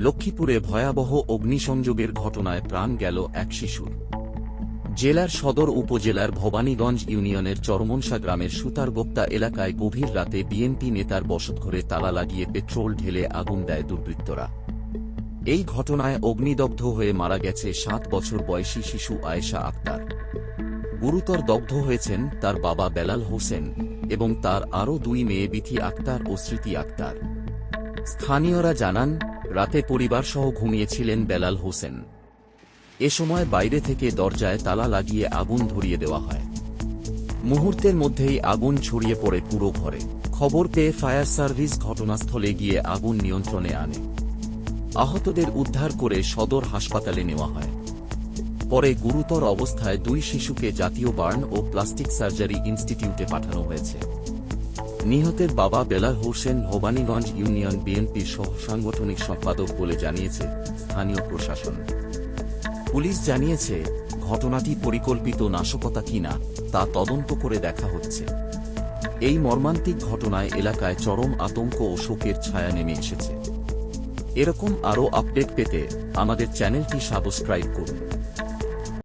লক্ষ্মীপুরে ভয়াবহ অগ্নিসংযোগের ঘটনায় প্রাণ গেল এক শিশুর। জেলার সদর উপজেলার ভবানীগঞ্জ ইউনিয়নের চরমনসা গ্রামের সুতারগোপ্তা এলাকায় গভীর রাতে বিএনপি নেতার বসতঘরে তালা লাগিয়ে পেট্রোল ঢেলে আগুন দেয় দুর্বৃত্তরা। এই ঘটনায় অগ্নিদগ্ধ হয়ে মারা গেছে 7 বছর বয়সী শিশু আয়েশা আক্তার। গুরুতর দগ্ধ হয়েছেন তার বাবা বেলাল হোসেন এবং তার আরও 2 মেয়ে বিথি আক্তার ও স্মৃতি আক্তার। স্থানীয়রা জানান, রাতে পরিবারসহ ঘুমিয়েছিলেন বেলাল হোসেন। এ সময় বাইরে থেকে দরজায় তালা লাগিয়ে আগুন ধরিয়ে দেওয়া হয়। মুহূর্তের মধ্যেই আগুন ছড়িয়ে পড়ে পুরো ঘরে। খবর পেয়ে ফায়ার সার্ভিস ঘটনাস্থলে গিয়ে আগুন নিয়ন্ত্রণে আনে। আহতদের উদ্ধার করে সদর হাসপাতালে নেওয়া হয়। পরে গুরুতর অবস্থায় 2 শিশুকে জাতীয় বার্ন ও প্লাস্টিক সার্জারি ইনস্টিটিউটে পাঠানো হয়েছে। নিহতের বাবা বেলাল হোসেন ভবানীগঞ্জ ইউনিয়ন বিএনপির সহ সাংগঠনিক সম্পাদক বলে জানিয়েছে স্থানীয় প্রশাসন। পুলিশ জানিয়েছে, ঘটনাটি পরিকল্পিত নাশকতা কিনা তা তদন্ত করে দেখা হচ্ছে। এই মর্মান্তিক ঘটনায় এলাকায় চরম আতঙ্ক ও শোকের ছায়া নেমে এসেছে। এরকম আরও আপডেট পেতে আমাদের চ্যানেলটি সাবস্ক্রাইব করুন।